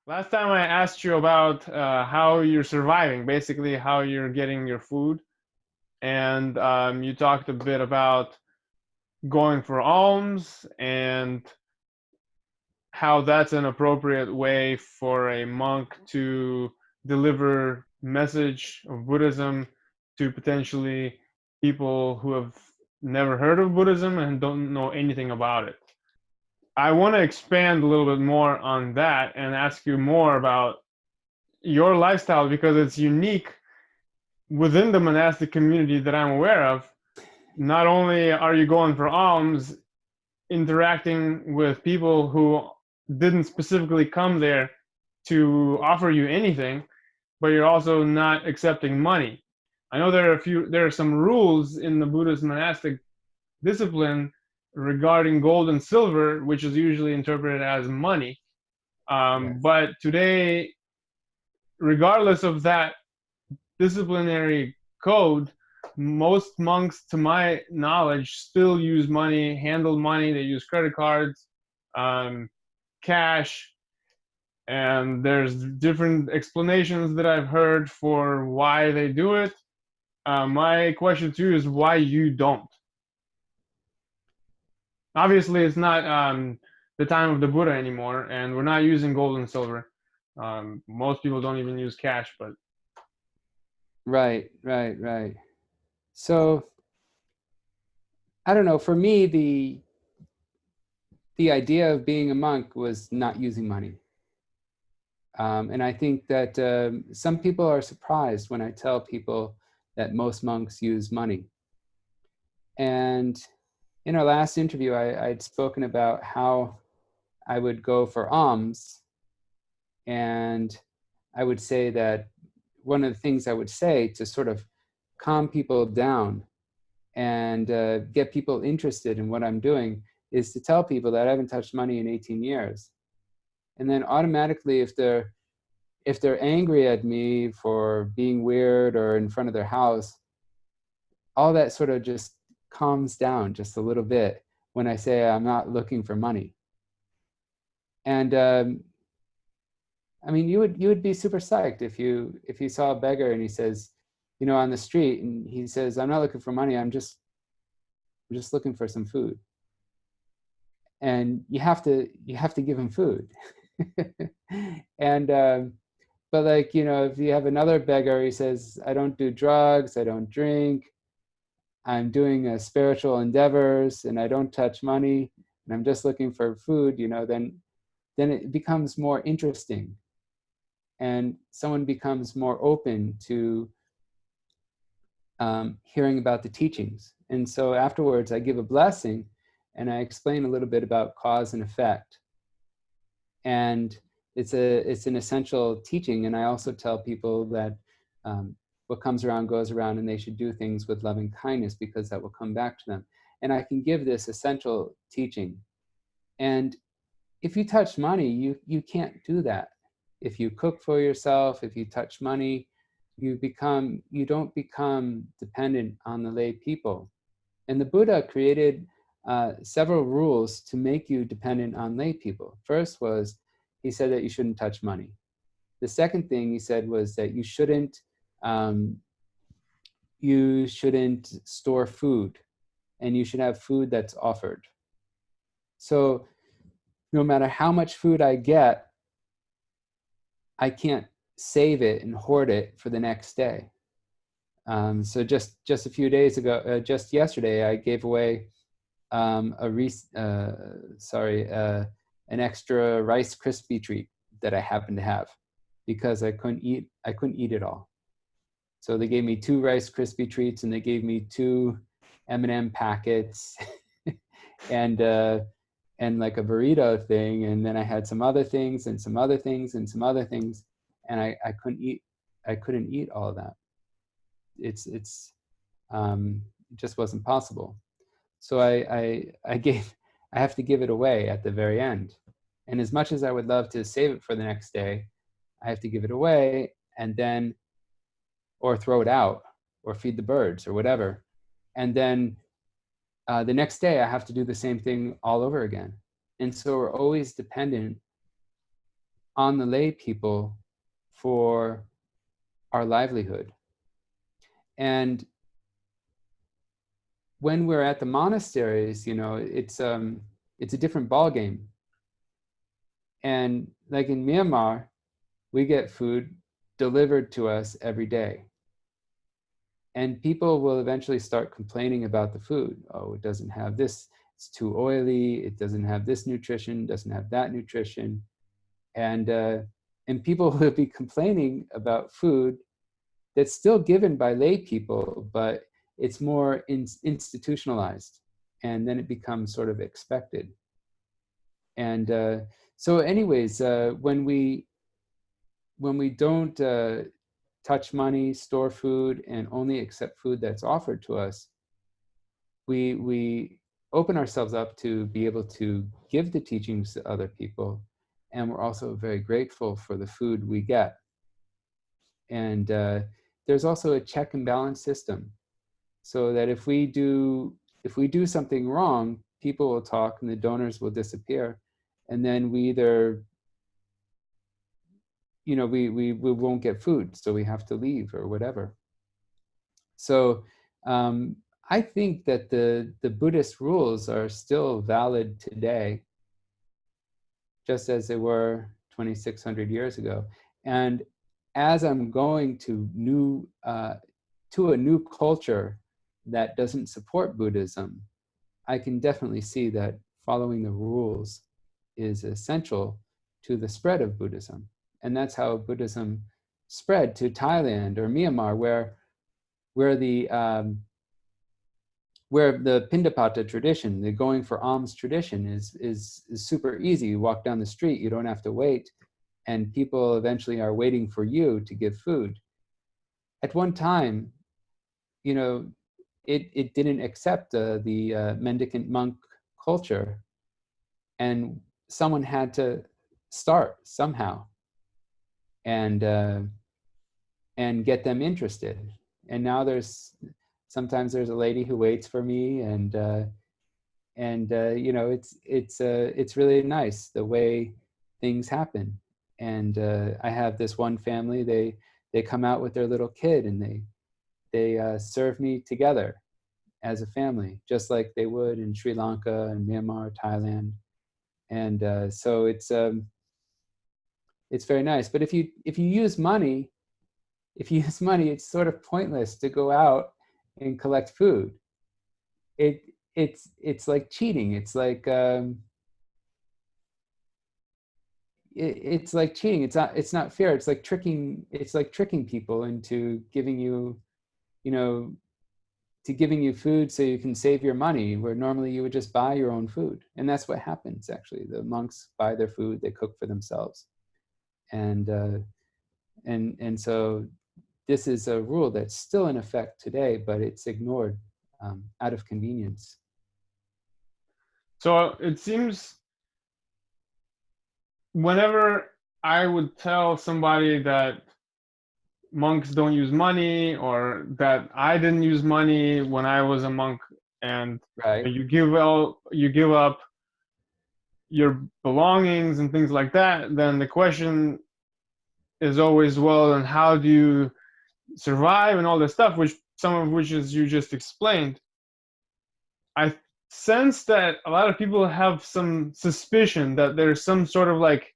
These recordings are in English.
Last time I asked you about how you're surviving, basically how you're getting your food, and you talked a bit about going for alms and how that's an appropriate way for a monk to deliver message of Buddhism to potentially people who have never heard of Buddhism and don't know anything about it. I want to expand a little bit more on that and ask you more about your lifestyle because it's unique within the monastic community that I'm aware of. Not only are you going for alms, interacting with people who didn't specifically come there to offer you anything, but you're also not accepting money. I know there are some rules in the Buddhist monastic discipline regarding gold and silver, which is usually interpreted as money. Yes. But today, regardless of that disciplinary code, most monks, to my knowledge, still use money, handle money. They use credit cards, um, cash, and there's different explanations that I've heard for why they do it. My question to you is why you don't. Obviously, it's not the time of the Buddha anymore, and we're not using gold and silver. Most people don't even use cash, but Right, right, right. So I don't know. For me, the idea of being a monk was not using money. And I think that some people are surprised when I tell people that most monks use money. And in our last interview, I'd spoken about how I would go for alms, and I would say that one of the things I would say to sort of calm people down and get people interested in what I'm doing is to tell people that I haven't touched money in 18 years. And then automatically, if they're angry at me for being weird or in front of their house, all that sort of just calms down just a little bit when I say I'm not looking for money. And I mean, you would be super psyched if you saw a beggar and he says, you know, on the street, and he says, "I'm not looking for money. I'm just looking for some food." And you have to give him food. And but like, you know, if you have another beggar, he says, "I don't do drugs. I don't drink. I'm doing spiritual endeavors, and I don't touch money, and I'm just looking for food." You know, then it becomes more interesting, and someone becomes more open to hearing about the teachings. And so afterwards, I give a blessing, and I explain a little bit about cause and effect. And it's an essential teaching. And I also tell people that what comes around goes around, and they should do things with loving kindness because that will come back to them. And I can give this essential teaching. And if you touch money, you can't do that. If you cook for yourself, if you touch money, you don't become dependent on the lay people. And the Buddha created several rules to make you dependent on lay people. First was, he said that you shouldn't touch money. The second thing he said was that um, you shouldn't store food, and you should have food that's offered. So no matter how much food I get, I can't save it and hoard it for the next day. So just a few days ago, just yesterday, I gave away um, a re- uh, sorry, an extra Rice Krispie treat that I happened to have because I couldn't eat it all. So they gave me 2 Rice Krispie treats, and they gave me 2 M&M packets, and like a burrito thing, and then I had some other things and some other things and some other things, and I couldn't eat all of that. It just wasn't possible. So I have to give it away at the very end. And as much as I would love to save it for the next day, I have to give it away, and then, or throw it out, or feed the birds, or whatever. And then the next day I have to do the same thing all over again. And so we're always dependent on the lay people for our livelihood. And when we're at the monasteries, it's a different ballgame. And like in Myanmar, we get food delivered to us every day. And people will eventually start complaining about the food. Oh, it doesn't have this, it's too oily, it doesn't have this nutrition, doesn't have that nutrition. And people will be complaining about food that's still given by lay people, but it's more institutionalized. And then it becomes sort of expected. And so anyways, when we don't touch money, store food, and only accept food that's offered to us, we open ourselves up to be able to give the teachings to other people, and we're also very grateful for the food we get. And there's also a check and balance system, so that if we do something wrong, people will talk and the donors will disappear, and then we either we won't get food, so we have to leave or whatever. So I think that the Buddhist rules are still valid today, just as they were 2,600 years ago. And as I'm going to a new culture that doesn't support Buddhism, I can definitely see that following the rules is essential to the spread of Buddhism. And that's how Buddhism spread to Thailand or Myanmar, where the Pindapata tradition, the going for alms tradition, is super easy. You walk down the street, you don't have to wait, and people eventually are waiting for you to give food. At one time, it didn't accept the mendicant monk culture, and someone had to start somehow and get them interested. And now sometimes there's a lady who waits for me, and it's really nice the way things happen. And I have this one family, they come out with their little kid, and they serve me together as a family, just like they would in Sri Lanka and Myanmar, Thailand. And so it's very nice. But if you use money, it's sort of pointless to go out and collect food. It's like cheating. It's like it's like cheating. It's not fair. It's like tricking people into giving you food so you can save your money, where normally you would just buy your own food. And that's what happens, actually. The monks buy their food, they cook for themselves. And so this is a rule that's still in effect today, but it's ignored out of convenience. So it seems whenever I would tell somebody that monks don't use money, or that I didn't use money when I was a monk, and right. you give up your belongings and things like that, then the question is always, well, and how do you survive and all this stuff, which some of which is you just explained. I sense that a lot of people have some suspicion that there's some sort of like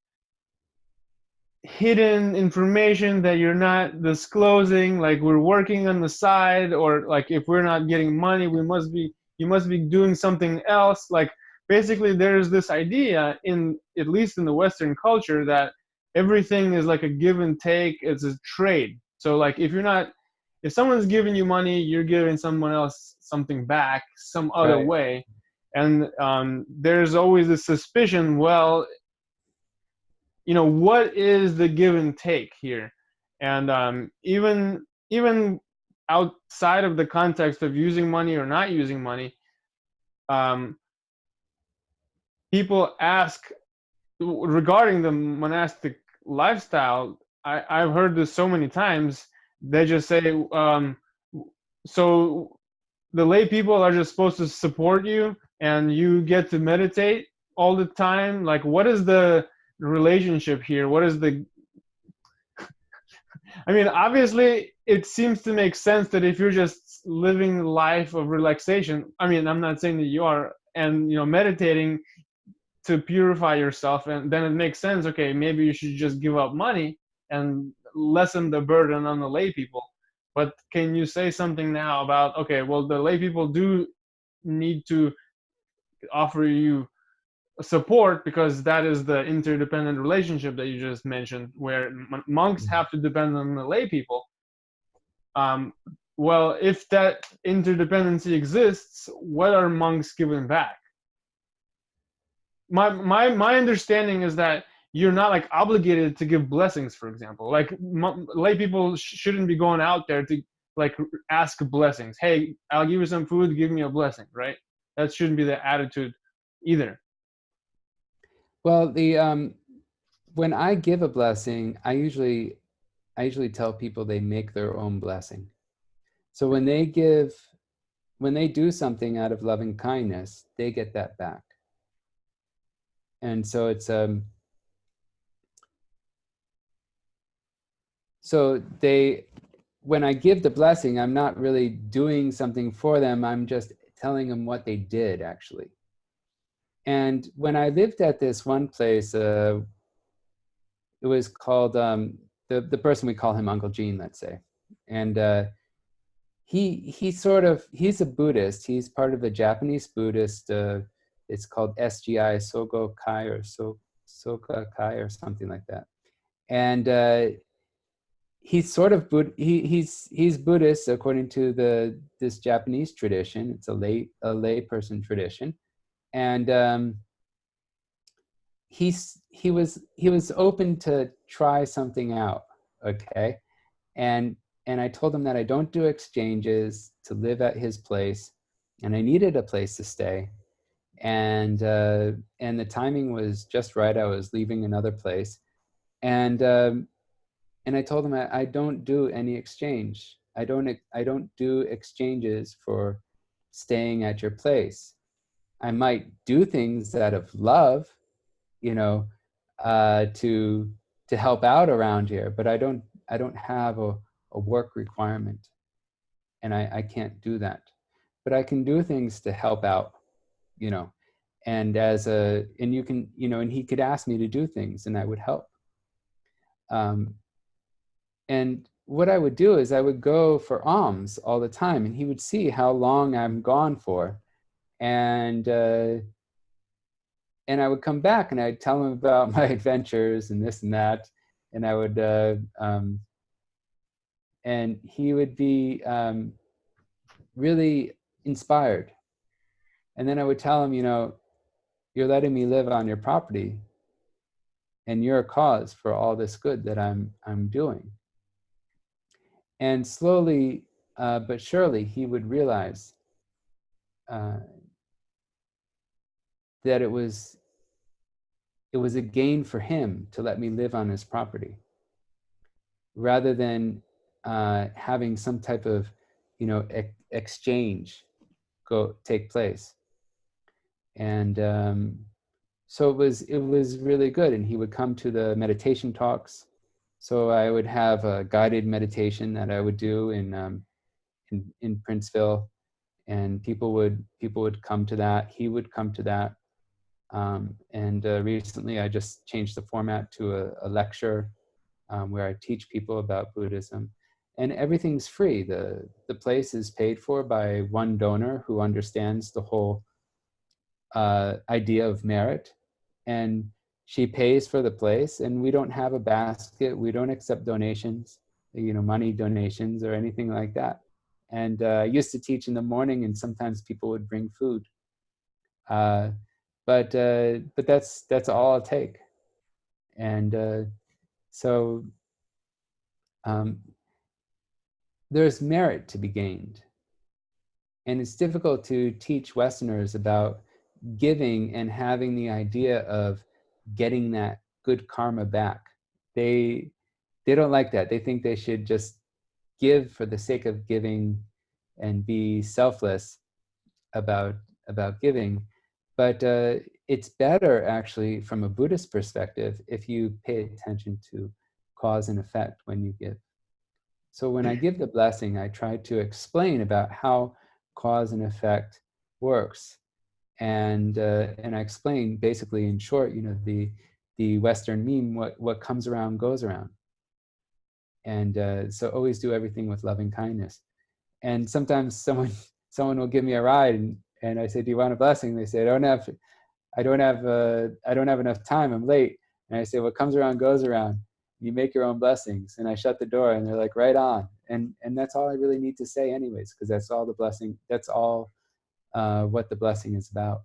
hidden information that you're not disclosing, like we're working on the side, or like if we're not getting money, you must be doing something else. Like basically there's this idea, in at least in the Western culture, that everything is like a give and take, it's a trade. So like if someone's giving you money, you're giving someone else something back some other right. way. And there's always this suspicion, well, what is the give and take here? And even outside of the context of using money or not using money, people ask regarding the monastic lifestyle. I've heard this so many times. They just say, so the lay people are just supposed to support you and you get to meditate all the time? Like, what is the relationship here? What is the, I mean, obviously, it seems to make sense that if you're just living life of relaxation, I mean, I'm not saying that you are, and meditating to purify yourself, and then it makes sense. Okay, maybe you should just give up money and lessen the burden on the lay people. But can you say something now about, okay, well, the lay people do need to offer you support because that is the interdependent relationship that you just mentioned, where monks have to depend on the lay people. um, well, if that interdependency exists, what are monks giving back? My understanding is that you're not like obligated to give blessings, for example. Like lay people shouldn't be going out there to like ask blessings. Hey, I'll give you some food, give me a blessing, right? That shouldn't be the attitude either. Well, the when I give a blessing, I usually tell people they make their own blessing. So when they do something out of loving kindness, they get that back. And so it's so they when I give the blessing, I'm not really doing something for them. I'm just telling them what they did actually. And when I lived at this one place, it was called the person, we call him Uncle Gene, let's say, and he's a Buddhist. He's part of a Japanese Buddhist. It's called SGI, Sogo Kai, or Soka Kai, or something like that. And he's sort of he's Buddhist according to this Japanese tradition. It's a lay person tradition, and he was open to try something out. Okay, and I told him that I don't do exchanges to live at his place, and I needed a place to stay, and the timing was just right. I was leaving another place, and I told him I don't do any exchange. I don't do exchanges for staying at your place. I might do things out of love, you know, to help out around here, but I don't have a work requirement, and I can't do that. But I can do things to help out, you know, and you can, and he could ask me to do things, and I would help. Um, and what I would do is I would go for alms all the time, and he would see how long I'm gone for, and I would come back and I'd tell him about my adventures and this and that, and I would and he would be really inspired. And then I would tell him, you're letting me live on your property, and you're a cause for all this good that I'm doing. And slowly but surely, he would realize uh, that it was a gain for him to let me live on his property, rather than having some type of, exchange take place. And so it was really good. And he would come to the meditation talks. So I would have a guided meditation that I would do in Princeville, and people would come to that. He would come to that. And recently, I just changed the format to a lecture where I teach people about Buddhism, and everything's free. The place is paid for by one donor who understands the whole idea of merit, and she pays for the place. And we don't have a basket. We don't accept donations, money donations or anything like that. And I used to teach in the morning, and sometimes people would bring food. But that's all I'll take. And so there's merit to be gained. And it's difficult to teach Westerners about giving and having the idea of getting that good karma back. They don't like that. They think they should just give for the sake of giving and be selfless about giving. but it's better actually from a Buddhist perspective if you pay attention to cause and effect when you give. So when I give the blessing, I try to explain about how cause and effect works, and I explain basically in short, the Western meme, what comes around goes around, and so always do everything with loving kindness. And sometimes someone will give me a ride, and I say, "Do you want a blessing?" They say, I don't have enough time. I'm late." And I say, "What comes around goes around. You make your own blessings." And I shut the door, and they're like, "Right on." And that's all I really need to say, anyways, because that's all the blessing. That's all what the blessing is about.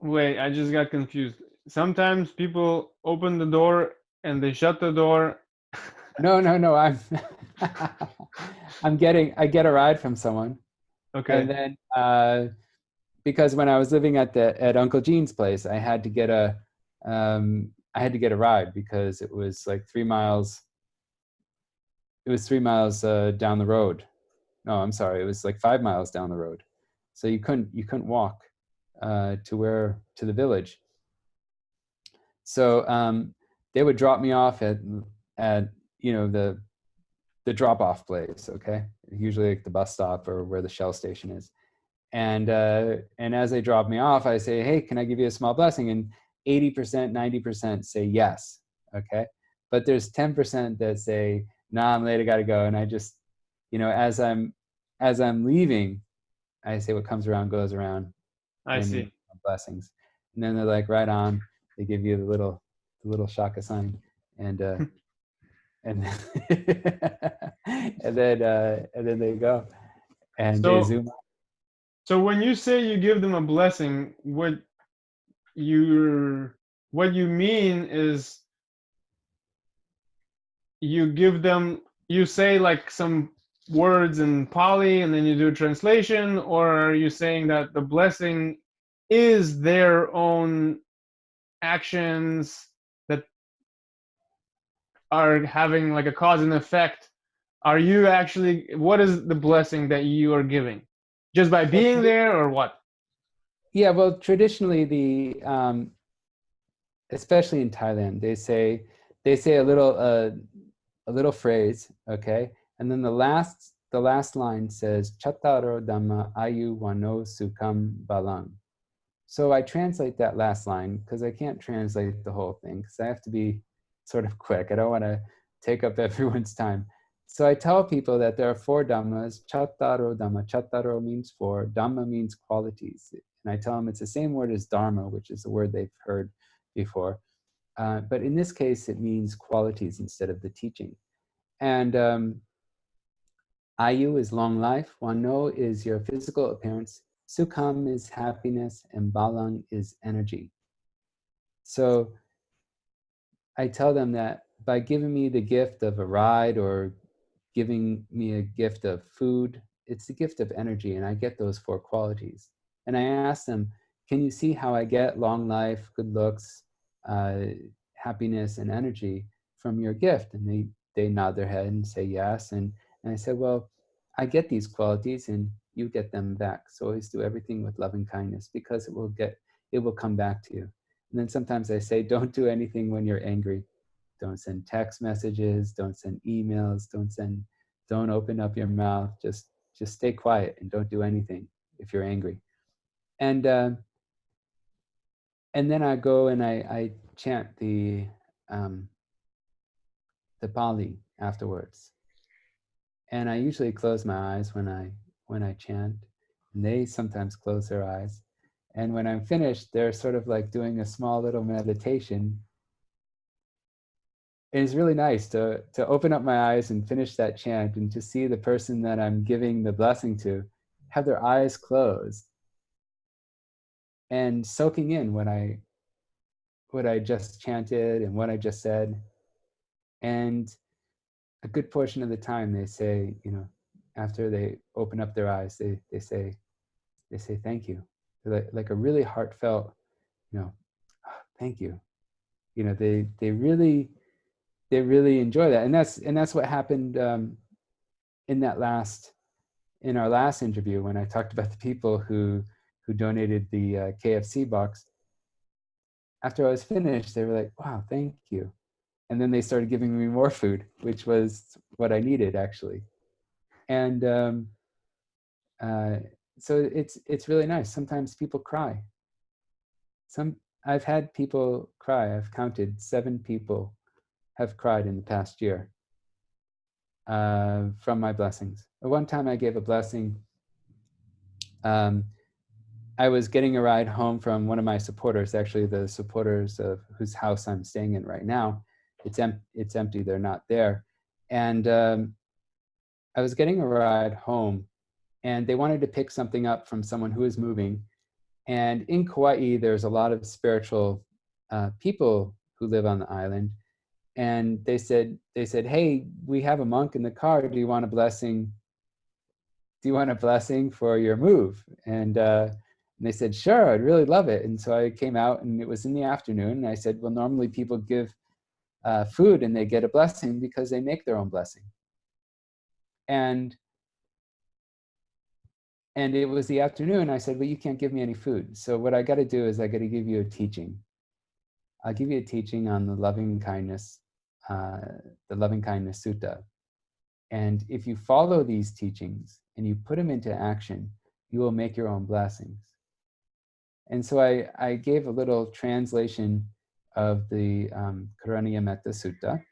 Wait, I just got confused. Sometimes people open the door and they shut the door. No, no, no. I get a ride from someone, and Okay, then because when I was living at Uncle Gene's place, I had to get a ride because it was like 3 miles. It was 3 miles down the road. No, I'm sorry. It was like 5 miles down the road. So you couldn't walk to the village. So they would drop me off at the drop off place. Okay, usually like the bus stop or where the Shell station is. And as they drop me off, I say, "Hey, can I give you a small blessing?" And 80%, 90% say yes. Okay, but there's 10% that say, "Nah, I'm late. I got to go." And I just, as I'm leaving, I say, "What comes around goes around," I and see. blessings. And then they're like, "Right on." They give you the little shaka sign, and and and then they go and they So, zoom. so when you say you give them a blessing, you're what you mean is you give them, you say like some words in Pali and then you do a translation, or are you saying that the blessing is their own actions that are having like a cause and effect? Are you actually, what is the blessing that you are giving? Just by Well, being there, or what? yeah, well, traditionally especially in Thailand, they say a little phrase, okay, and then the last line says Chattaro Dhamma Ayu Wano Sukham Balang. So I translate that last line because I can't translate the whole thing because I have to be sort of quick. I don't want to take up everyone's time. So I tell people that there are four dhammas. Chattaro dhamma. Chattaro means four. Dhamma means qualities. And I tell them it's the same word as dharma, which is a word they've heard before. But in this case, it means qualities instead of the teaching. And Ayu is long life. Wano is your physical appearance. Sukham is happiness. And Balang is energy. So I tell them that by giving me the gift of a ride or giving me a gift of food, it's the gift of energy, and I get those four qualities. And I ask them, "Can you see how I get long life, good looks, uh, happiness, and energy from your gift?" And they nod their head and say yes. And I said, "Well, I get these qualities, and you get them back. So always do everything with loving kindness because it will come back to you." And then sometimes I say, "Don't do anything when you're angry. Don't send text messages, don't send emails, don't open up your mouth. Just stay quiet and don't do anything if you're angry." And and then I go and I chant um, the Pali afterwards. And I usually close my eyes when I chant. And they sometimes close their eyes. And when I'm finished, they're sort of like doing a small little meditation. It's really nice to open up my eyes and finish that chant and to see the person that I'm giving the blessing to have their eyes closed and soaking in what I just chanted and what I just said. And a good portion of the time they say, after they open up their eyes, they say thank you. Like a really heartfelt, you know, thank you. They really enjoy that. And that's what happened in that last in our last interview, when I talked about the people who donated the KFC box, after I was finished, they were like, "Wow, thank you." And then they started giving me more food, which was what I needed, actually. And uh, so it's really nice. Sometimes people cry. I've had people cry. I've counted 7 people have cried in the past year from my blessings. One time I gave a blessing. I was getting a ride home from one of my supporters, actually the supporters of whose house I'm staying in right now. It's empty, they're not there. And I was getting a ride home, and they wanted to pick something up from someone who was moving. And in Kauai, there's a lot of spiritual people who live on the island. And they said, "Hey, we have a monk in the car. Do you want a blessing? Do you want a blessing for your move?" And they said, "Sure, I'd really love it." And so I came out, and it was in the afternoon. And I said, "Well, normally people give food and they get a blessing because they make their own blessing." And it was the afternoon. I said, "Well, you can't give me any food. So what I got to do is I got to give you a teaching. I'll give you a teaching on the loving kindness sutta. And if you follow these teachings and you put them into action, you will make your own blessings." And so I gave a little translation of the Karaniya Metta Sutta.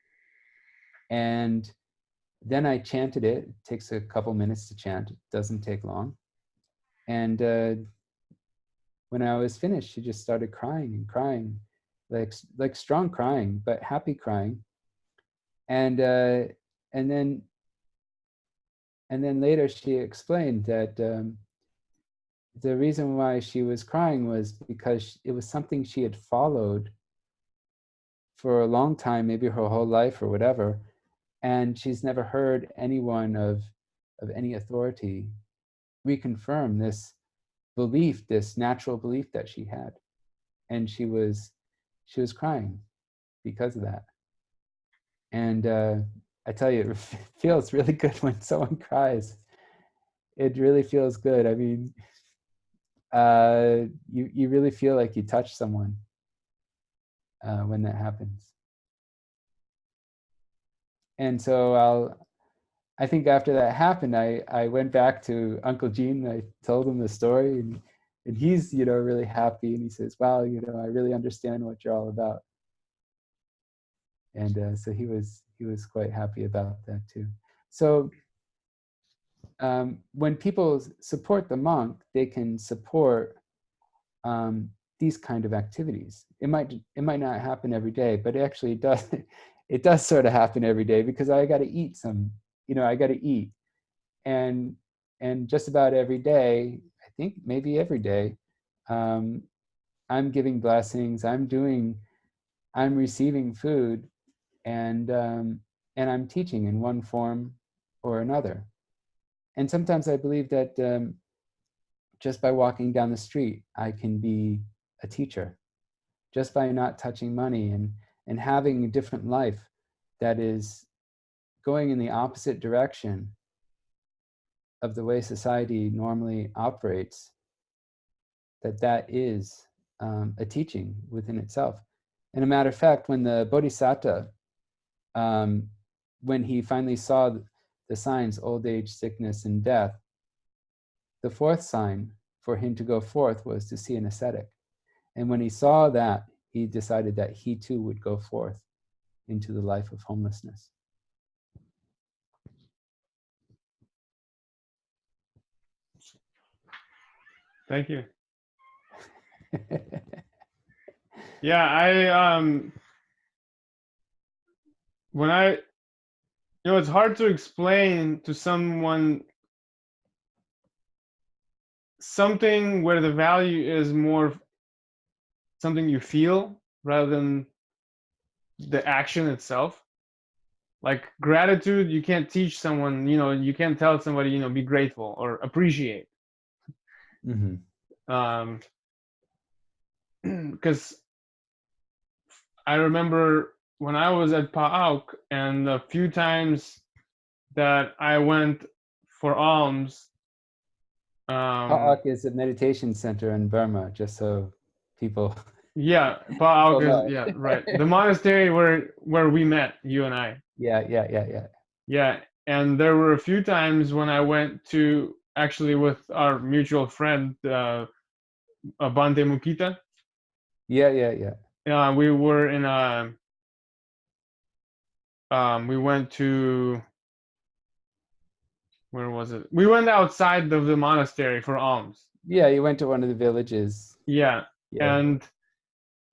And then I chanted it. It takes a couple minutes to chant. It doesn't take long. And when I was finished, she just started crying and crying, like strong crying, but happy crying. And then later she explained that the reason why she was crying was because it was something she had followed for a long time, maybe her whole life or whatever, and she's never heard anyone of any authority reconfirm this belief, this natural belief that she had. And she was crying because of that. And I tell you, it feels really good when someone cries. It really feels good. I mean, you really feel like you touch someone when that happens. And so I think after that happened, I went back to Uncle Gene. I told him the story, and he's really happy, and he says, "Wow, I really understand what you're all about." And so he was quite happy about that too. So when people support the monk, they can support these kind of activities. It might not happen every day, but it actually does. It does sort of happen every day because I got to eat some. I got to eat, and just about every day, I think maybe every day, I'm giving blessings. I'm receiving food, and I'm teaching in one form or another. And sometimes I believe that just by walking down the street, I can be a teacher. Just by not touching money and having a different life that is going in the opposite direction of the way society normally operates, that is a teaching within itself. And a matter of fact, when the Bodhisattva, when he finally saw the signs, old age, sickness, and death, the 4th sign for him to go forth was to see an ascetic. And when he saw that, he decided that he too would go forth into the life of homelessness. Thank you. Yeah, when it's hard to explain to someone something where the value is more something you feel rather than the action itself. Like gratitude, you can't teach someone, you can't tell somebody, be grateful or appreciate. Mm-hmm. Because I remember when I was at Pa'auk and a few times that I went for alms, Um, Ha'ak is a meditation center in Burma, just so people yeah, people Pa'auk is, know. yeah, right. The monastery where we met, you and I. Yeah. Yeah, and there were a few times when I went to, actually with our mutual friend, Bante Mukita. Yeah. We were in a, we went to, where was it? We went outside of the monastery for alms. Yeah, you went to one of the villages. Yeah, Yeah. and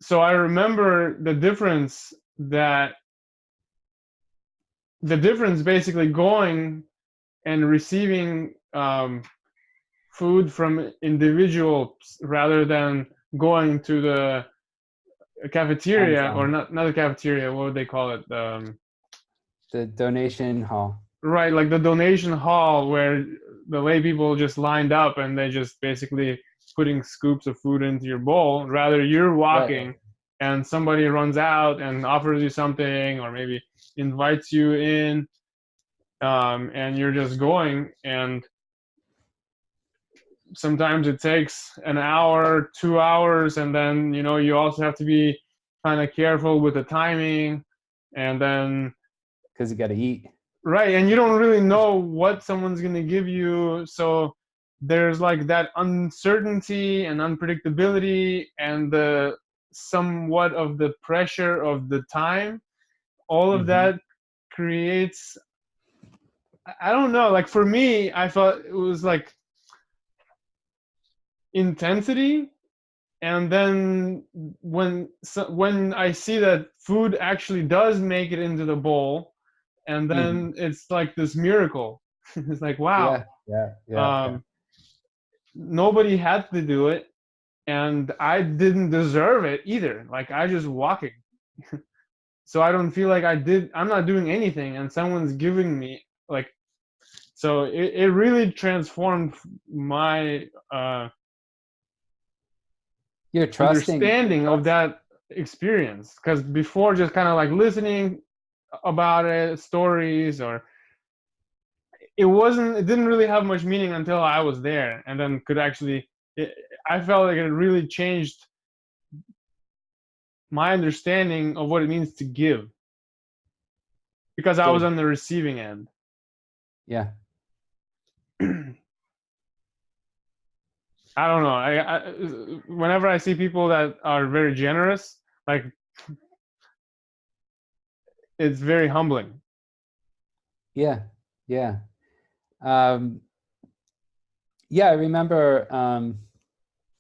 so I remember that the difference basically going and receiving food from individuals rather than going to the cafeteria, or Amazon. not a cafeteria, what would they call it, The donation hall. right, like the donation hall where the lay people just lined up and they just basically putting scoops of food into your bowl. Rather, you're Right. walking and somebody runs out and offers you something, or maybe invites you in, and you're just going. And sometimes it takes an hour, 2 hours, and then you also have to be kind of careful with the timing. And then, Because you got to eat. right, and you don't really know what someone's going to give you, so there's like that uncertainty and unpredictability, and the somewhat of the pressure of the time. All of Hmm. that creates, I don't know, like for me, I felt it was like intensity. And then when I see that food actually does make it into the bowl, and Hmm. then it's like this miracle. It's like, wow, Yeah. um, nobody had to do it, and I didn't deserve it either. Like, I just walking, so I don't feel like I'm not doing anything, and someone's giving me, like, so it really transformed my You're trusting. You're understanding of trust. that experience. Because before, just kind of like listening about it, stories, or it didn't really have much meaning until I was there, and then could actually, I felt like it really changed my understanding of what it means to give, because I was Good. on the receiving end. Yeah. I don't know, whenever I see people that are very generous, like, it's very humbling. Yeah. Um, yeah, I remember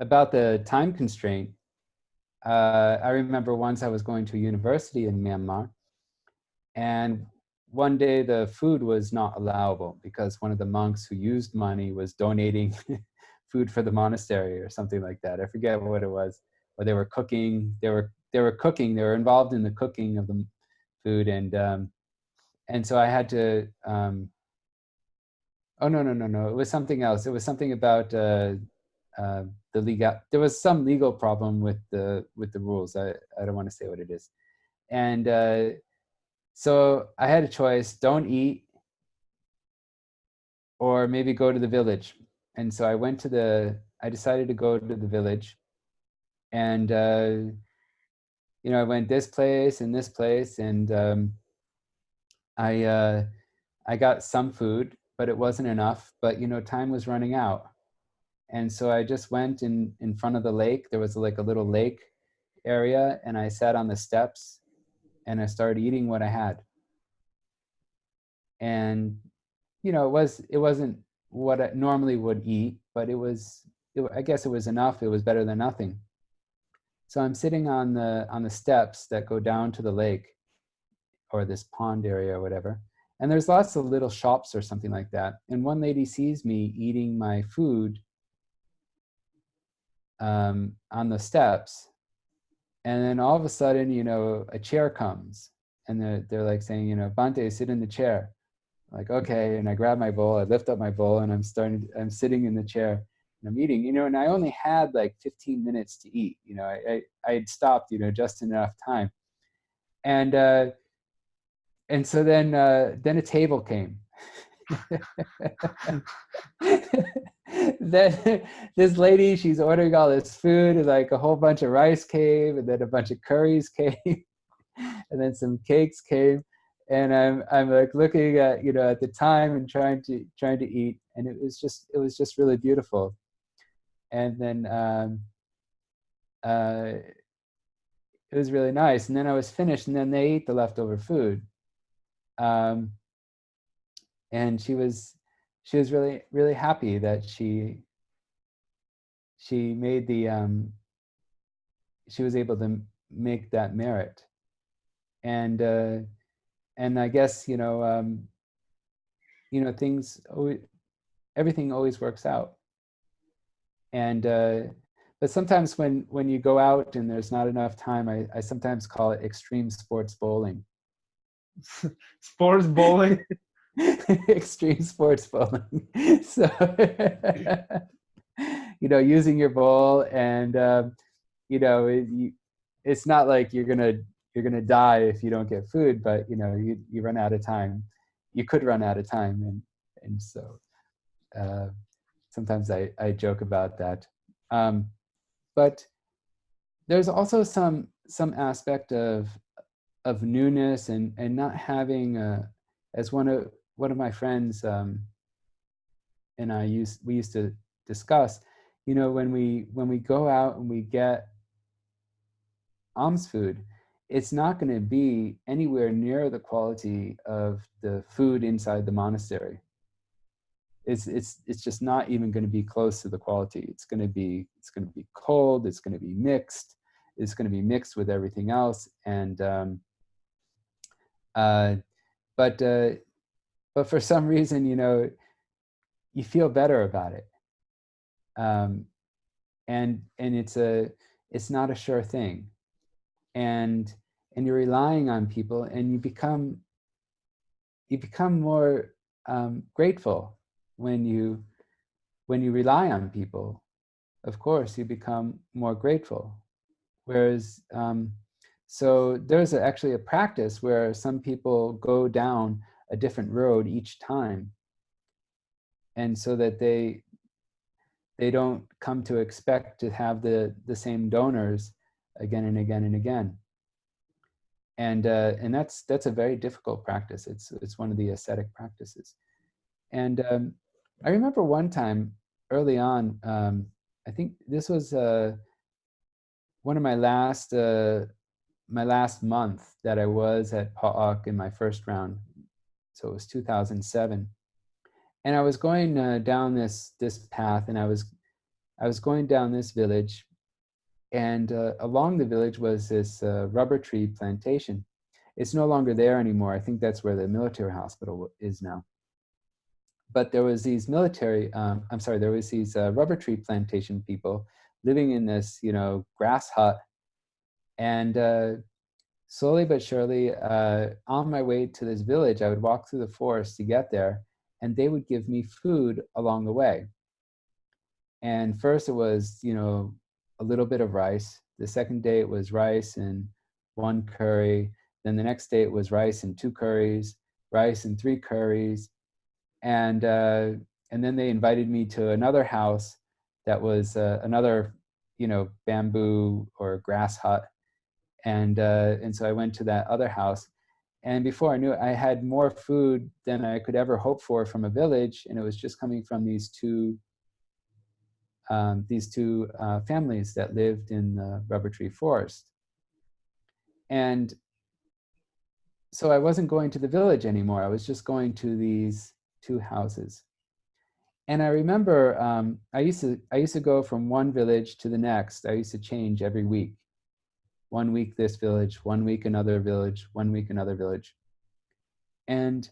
about the time constraint. I remember once I was going to a university in Myanmar, and one day the food was not allowable because one of the monks who used money was donating food for the monastery or something like that. I forget what it was. Or they were cooking. They were cooking. They were involved in the cooking of the food, and so I had to. Oh no! It was something else. It was something about the legal. There was some legal problem with the rules. I don't want to say what it is. And so I had a choice: don't eat, or maybe go to the village. And so I decided to go to the village, and I went this place and this place, and I uh, I got some food, but it wasn't enough. But time was running out. And so I just went in front of the lake. There was like a little lake area, and I sat on the steps and I started eating what I had. And it wasn't what I normally would eat, but I guess it was enough. It was better than nothing. So I'm sitting on the steps that go down to the lake or this pond area or whatever. And there's lots of little shops or something like that. And one lady sees me eating my food on the steps. And then all of a sudden, a chair comes, and they're like saying, Bante, sit in the chair. I'm like, okay. And I grab my bowl, I lift up my bowl, and I'm sitting in the chair and I'm eating, and I only had like 15 minutes to eat. I had stopped, just enough time. And so then a table came. then this lady, she's ordering all this food, and like a whole bunch of rice came, and then a bunch of curries came, and then some cakes came, and I'm like looking at, you know, at the time and trying to eat, and it was just really beautiful. And then it was really nice. And then I was finished, and then they ate the leftover food. Um, and she was really really happy that she made the she was able to make that merit. And I guess, you know, things always, everything always works out. And but sometimes when you go out and there's not enough time, I sometimes call it extreme sports bowling. Sports bowling. Extreme sports bowling. So you know, using your bowl, and you know, it's not like you're gonna die if you don't get food, but you know, you run out of time. You could run out of time, and so sometimes I joke about that. But there's also some aspect of newness, and not having as one of my friends and we used to discuss, you know, when we go out and we get alms food, it's not going to be anywhere near the quality of the food inside the monastery. It's just not even going to be close to the quality. It's going to be cold. It's going to be mixed. It's going to be mixed with everything else. And uh, but for some reason, you know, you feel better about it. And it's not a sure thing. And you're relying on people, and you become more grateful when you rely on people. Of course, you become more grateful. Whereas, so there's actually a practice where some people go down a different road each time, and so that they don't come to expect to have the same donors again and again and again. And that's a very difficult practice. It's one of the ascetic practices. And I remember one time early on, I think this was one of my last month that I was at Pa'ak in my first round. So it was 2007, and I was going down this path, and I was going down this village, and along the village was this rubber tree plantation. It's no longer there anymore. I think that's where the military hospital is now. But there was these there was these rubber tree plantation people living in this, you know, grass hut. And slowly but surely, on my way to this village, I would walk through the forest to get there, and they would give me food along the way. And first it was, you know, a little bit of rice. The second day it was rice and one curry. Then the next day it was rice and two curries, rice and three curries. And then they invited me to another house that was another, you know, bamboo or grass hut. And so I went to that other house. And before I knew it, I had more food than I could ever hope for from a village. And it was just coming from these two families that lived in the rubber tree forest. And so I wasn't going to the village anymore. I was just going to these two houses. And I remember I used to go from one village to the next. I used to change every week. 1 week this village, 1 week another village, 1 week another village. And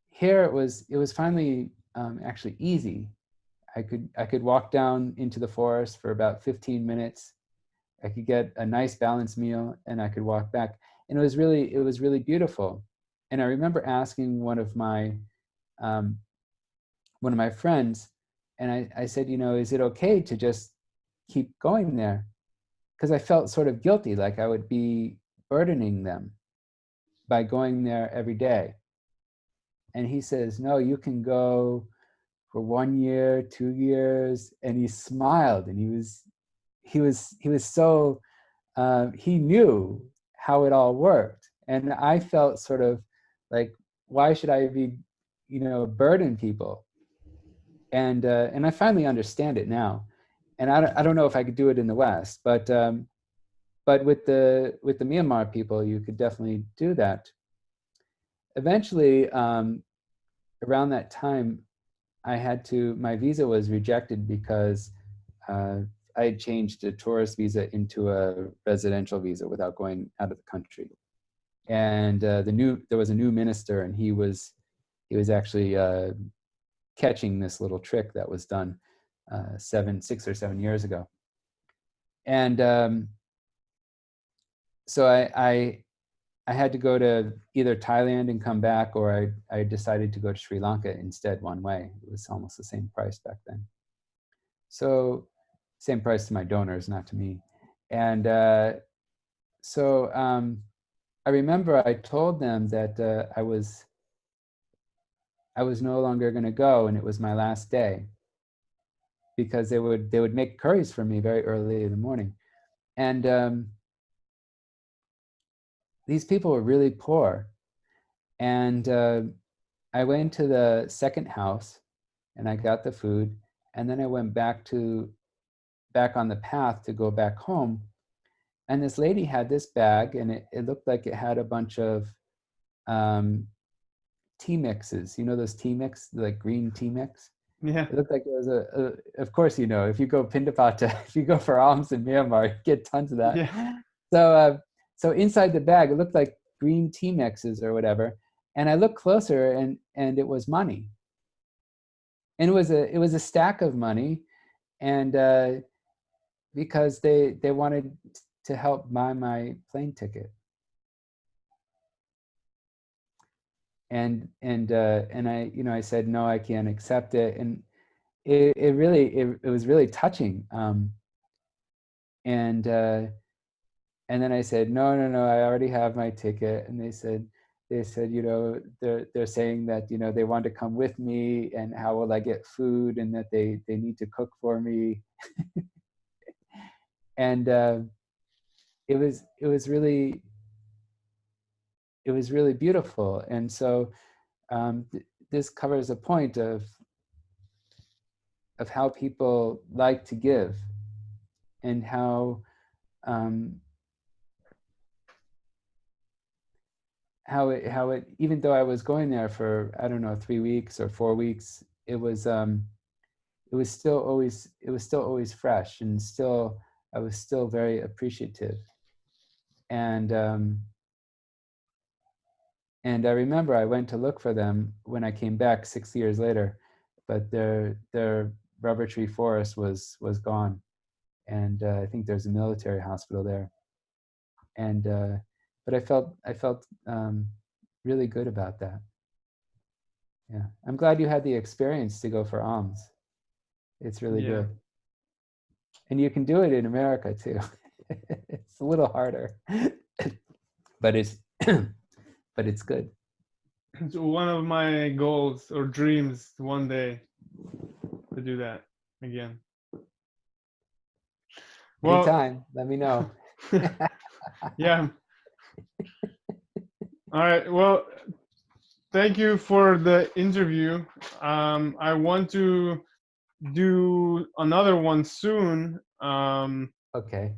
here it was finally actually easy. I could walk down into the forest for about 15 minutes. I could get a nice balanced meal, and I could walk back. And it was really beautiful. And I remember asking one of my friends, and I said, you know, is it okay to just keep going there? Because I felt sort of guilty, like I would be burdening them by going there every day. And he says, no, you can go for 1 year, 2 years, and he smiled, and he was so he knew how it all worked, and I felt sort of like, why should I be, burden people? And I finally understand it now, and I don't know if I could do it in the West, but with the Myanmar people, you could definitely do that. Eventually, around that time, my visa was rejected because I had changed a tourist visa into a residential visa without going out of the country. And there was a new minister, and he was actually catching this little trick that was done 6 or 7 years ago. And so I had to go to either Thailand and come back, or I decided to go to Sri Lanka instead one way. It was almost the same price back then. So same price to my donors, not to me. And so I remember I told them that I was no longer going to go, and it was my last day, because they would make curries for me very early in the morning. And these people were really poor. And I went to the second house, and I got the food, and then I went back on the path to go back home. And this lady had this bag, and it looked like it had a bunch of tea mixes. You know those tea mix, like green tea mix? Yeah. It looked like it was of course, if you go Pindapata, if you go for alms in Myanmar, you get tons of that. Yeah. So inside the bag, it looked like green tea mixes or whatever. And I looked closer, and it was money. And it was a stack of money, and because they wanted to help buy my plane ticket. And I said, no, I can't accept it. And it was really touching. And then I said, no, I already have my ticket. And they said, they're saying that, they want to come with me, and how will I get food, and that they need to cook for me. And it was really beautiful. And so this covers a point of how people like to give, and how it even though I was going there for, I don't know, 3 weeks or 4 weeks, it was still always fresh, and I was still very appreciative. And I remember I went to look for them when I came back 6 years later, but their rubber tree forest was gone. And I think there's a military hospital there. And but I felt really good about that. Yeah, I'm glad you had the experience to go for alms. It's really good, and you can do it in America too. It's a little harder, but it's good. It's one of my goals or dreams one day to do that again. Well, anytime, let me know. Yeah. All right. Well, thank you for the interview. I want to do another one soon. Okay.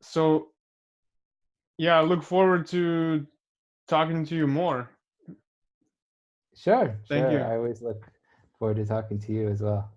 So, yeah, I look forward to talking to you more. Sure. Thank you. I always look forward to talking to you as well.